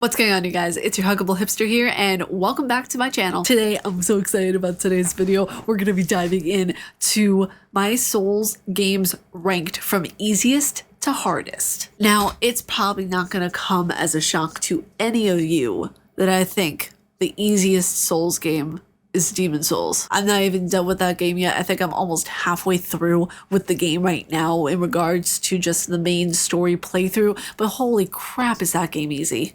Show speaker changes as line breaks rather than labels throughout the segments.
What's going on, you guys? It's your Huggable Hipster here, and welcome back to my channel. Today, I'm so excited about today's video. We're going to be diving in to my Souls games ranked from easiest to hardest. Now, it's probably not going to come as a shock to any of you that I think the easiest Souls game is Demon Souls. I'm not even done with that game yet. I think I'm almost halfway through with the game right now in regards to just the main story playthrough, but holy crap, is that game easy.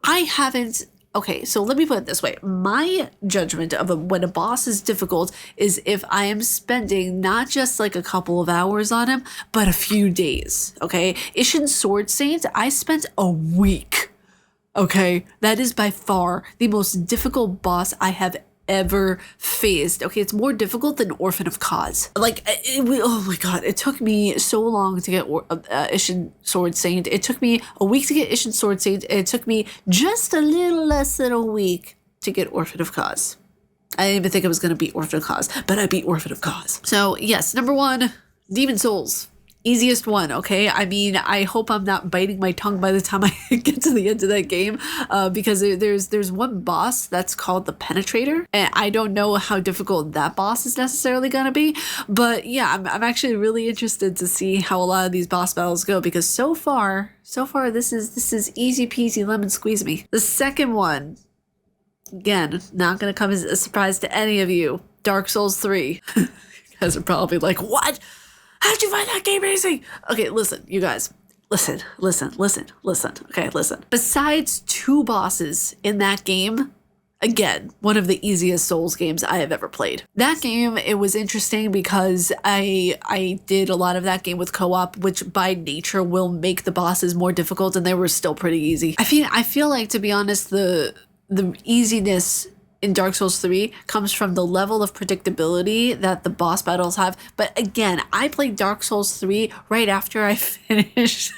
Okay, so let me put it this way. My judgment of when a boss is difficult is if I am spending not just like a couple of hours on him, but a few days, okay? Ishin Sword Saint, I spent a week, okay? That is by far the most difficult boss I have ever faced. Okay, it's more difficult than Orphan of Cause. Oh my god, it took me so long to get Ishin Sword Saint. It took me a week to get Ishin Sword Saint, and it took me just a little less than a week to get Orphan of Cause. I didn't even think I was going to beat Orphan of Cause, but I beat Orphan of Cause. So yes, number one, Demon Souls. Easiest one, okay? I mean, I hope I'm not biting my tongue by the time I get to the end of that game, because there's one boss that's called the Penetrator, and I don't know how difficult that boss is necessarily gonna be, but yeah, I'm actually really interested to see how a lot of these boss battles go, because so far this is easy peasy lemon squeeze me. The second one, again, not gonna come as a surprise to any of you, Dark Souls 3. You guys are probably like, what? How'd you find that game easy? Okay, listen, you guys. Listen. Okay, listen. Besides two bosses in that game, again, one of the easiest Souls games I have ever played. That game, it was interesting because I did a lot of that game with co-op, which by nature will make the bosses more difficult, and they were still pretty easy. I feel like, to be honest, the easiness in Dark Souls 3 comes from the level of predictability that the boss battles have. But again, I played Dark Souls 3 right after I finished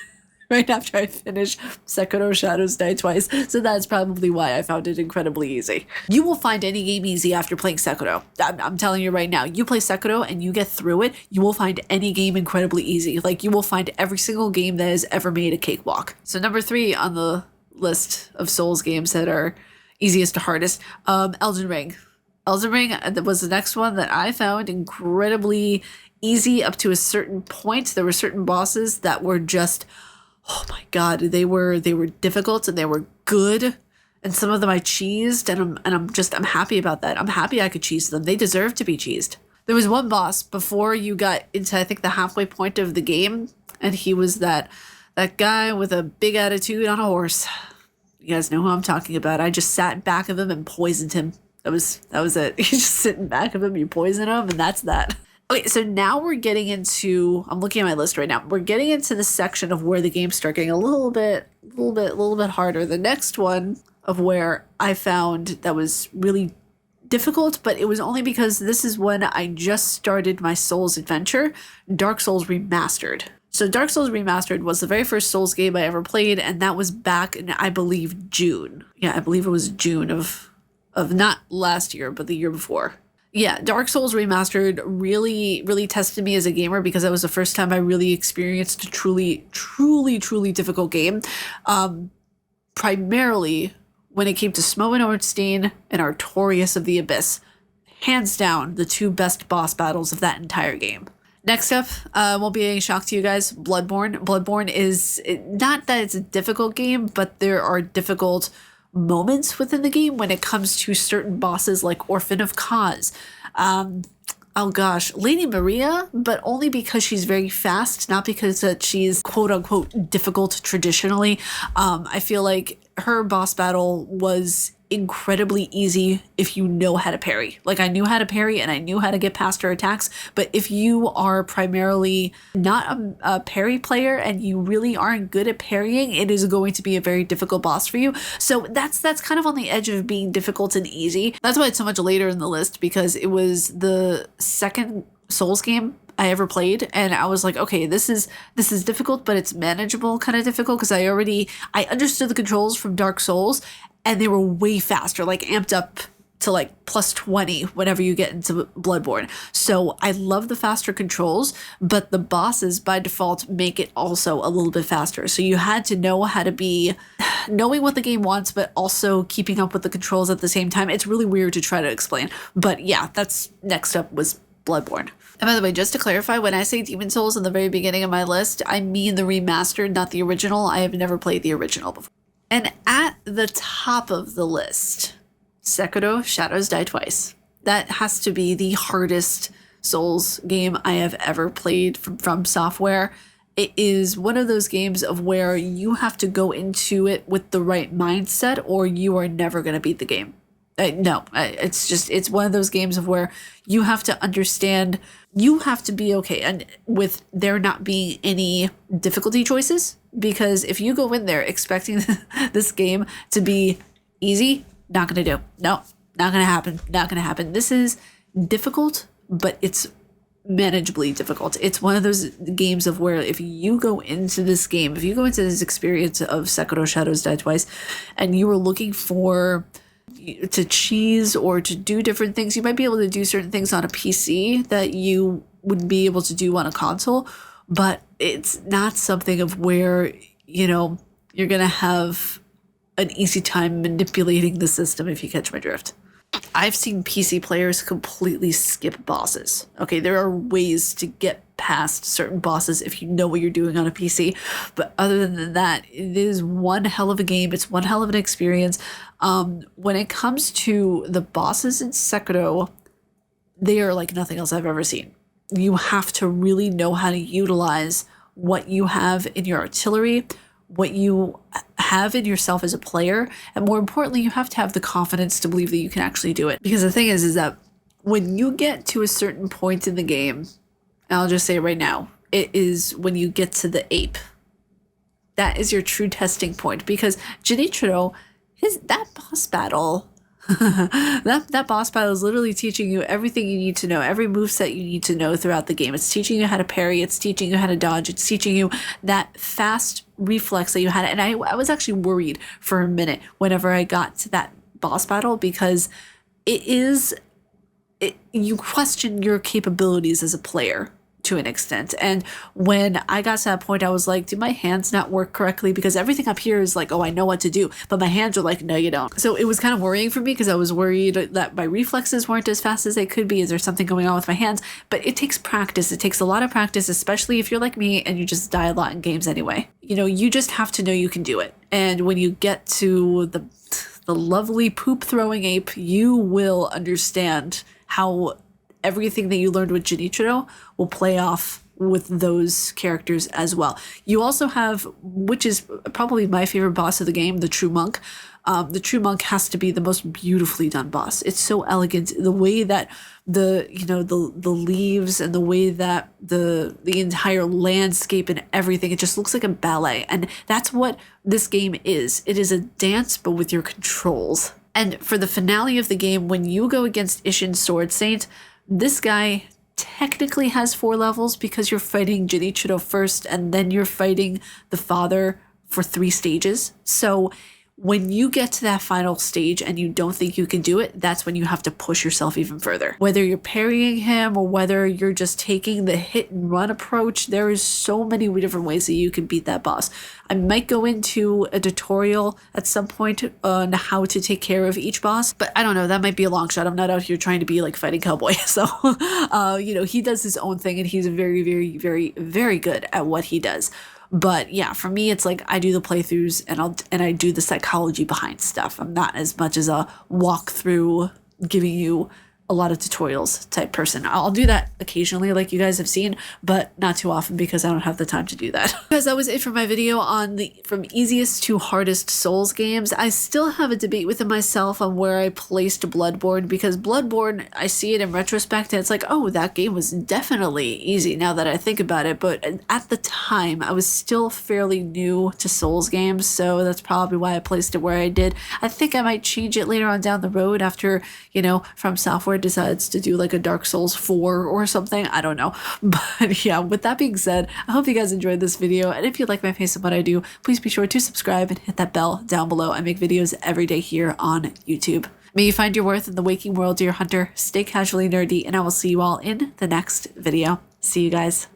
Sekiro Shadows Die Twice, so that's probably why I found it incredibly easy. You will find any game easy after playing Sekiro. I'm telling you right now, you play Sekiro and you get through it, you will find any game incredibly easy. Like, you will find every single game that has ever made a cakewalk. So number 3 on the list of Souls games that are easiest to hardest, Elden Ring. Elden Ring was the next one that I found incredibly easy up to a certain point. There were certain bosses that were just, oh my god, they were difficult and they were good. And some of them I cheesed, and I'm happy about that. I'm happy I could cheese them. They deserve to be cheesed. There was one boss before you got into, I think, the halfway point of the game, and he was that guy with a big attitude on a horse. You guys know who I'm talking about. I just sat in back of him and poisoned him. That was it. You just sit in back of him, you poison him, and that's that. Okay, so now we're getting into, I'm looking at my list right now. We're getting into the section of where the games start getting a little bit harder. The next one of where I found that was really difficult, but it was only because this is when I just started my Souls adventure, Dark Souls Remastered. So Dark Souls Remastered was the very first Souls game I ever played, and that was back in, I believe, June. Yeah, I believe it was June of not last year, but the year before. Yeah, Dark Souls Remastered really tested me as a gamer, because that was the first time I really experienced a truly difficult game. Primarily when it came to Smough Nordstein and Artorias of the Abyss. Hands down, the two best boss battles of that entire game. Next up, won't be any shock to you guys, Bloodborne. Bloodborne is, not that it's a difficult game, but there are difficult moments within the game when it comes to certain bosses like Orphan of Cause. Oh gosh, Lady Maria, but only because she's very fast, not because that she's quote unquote difficult traditionally. I feel like her boss battle was incredibly easy if you know how to parry. Like, I knew how to parry and I knew how to get past her attacks, but if you are primarily not a parry player and you really aren't good at parrying, it is going to be a very difficult boss for you. So that's kind of on the edge of being difficult and easy. That's why it's so much later in the list, because it was the second Souls game I ever played, and I was like, okay, this is difficult, but it's manageable kind of difficult, because I understood the controls from Dark Souls, and they were way faster, like amped up to like plus 20 whenever you get into Bloodborne. So I love the faster controls, but the bosses by default make it also a little bit faster. So you had to know how to be knowing what the game wants, but also keeping up with the controls at the same time. It's really weird to try to explain, but yeah, that's next up was Bloodborne. And by the way, just to clarify, when I say Demon Souls in the very beginning of my list, I mean the remastered, not the original. I have never played the original before. And at the top of the list, Sekiro: Shadows Die Twice. That has to be the hardest Souls game I have ever played from Software. It is one of those games of where you have to go into it with the right mindset or you are never going to beat the game. It's one of those games of where you have to understand, you have to be okay and with there not being any difficulty choices, because if you go in there expecting this game to be easy, not gonna do. No, not gonna happen. Not gonna happen. This is difficult, but it's manageably difficult. It's one of those games of where if you go into this game, if you go into this experience of Sekiro: Shadows Die Twice, and you were looking to cheese or to do different things, you might be able to do certain things on a PC that you wouldn't be able to do on a console, but it's not something of where, you're gonna have an easy time manipulating the system, if you catch my drift. I've seen PC players completely skip bosses. Okay, there are ways to get past certain bosses if you know what you're doing on a PC. But other than that, it is one hell of a game. It's one hell of an experience. When it comes to the bosses in Sekiro, they are like nothing else I've ever seen. You have to really know how to utilize what you have in your artillery, what you have in yourself as a player, and more importantly, you have to have the confidence to believe that you can actually do it. Because the thing is that when you get to a certain point in the game, and I'll just say it right now, it is when you get to the ape. That is your true testing point, because Genichiro, that boss battle, that boss battle is literally teaching you everything you need to know, every moveset you need to know throughout the game. It's teaching you how to parry, it's teaching you how to dodge, it's teaching you that fast reflex that you had. And I was actually worried for a minute whenever I got to that boss battle, because you question your capabilities as a player to an extent. And when I got to that point, I was like, do my hands not work correctly? Because everything up here is like, oh, I know what to do, but my hands are like, no, you don't. So it was kind of worrying for me, because I was worried that my reflexes weren't as fast as they could be. Is there something going on with my hands? But it takes practice. It takes a lot of practice, especially if you're like me and you just die a lot in games anyway. You just have to know you can do it. And when you get to the lovely poop throwing ape, you will understand how everything that you learned with Genichiro will play off with those characters as well. You also have, which is probably my favorite boss of the game, the True Monk. The True Monk has to be the most beautifully done boss. It's so elegant. The way that the leaves and the way that the entire landscape and everything, it just looks like a ballet. And that's what this game is. It is a dance, but with your controls. And for the finale of the game, when you go against Ishin Sword Saint, this guy technically has 4 levels, because you're fighting Genichiro first and then you're fighting the father for 3 stages. So when you get to that final stage and you don't think you can do it, that's when you have to push yourself even further. Whether you're parrying him or whether you're just taking the hit and run approach, there is so many different ways that you can beat that boss. I might go into a tutorial at some point on how to take care of each boss, but I don't know, that might be a long shot. I'm not out here trying to be like Fighting Cowboy. So, he does his own thing and he's very, very, very, very good at what he does. But yeah, for me, it's like I do the playthroughs and I do the psychology behind stuff. I'm not as much as a walkthrough, giving you a lot of tutorials type person. I'll do that occasionally, like you guys have seen, but not too often, because I don't have the time to do that. Because that was it for my video on from easiest to hardest Souls games. I still have a debate within myself on where I placed Bloodborne, because Bloodborne, I see it in retrospect and it's like, oh, that game was definitely easy now that I think about it. But at the time, I was still fairly new to Souls games, so that's probably why I placed it where I did. I think I might change it later on down the road after, From Software decides to do like a Dark Souls 4 or something. I don't know. But yeah, with that being said, I hope you guys enjoyed this video. And if you like my face and what I do, please be sure to subscribe and hit that bell down below. I make videos every day here on YouTube. May you find your worth in the waking world, dear hunter. Stay casually nerdy, and I will see you all in the next video. See you guys.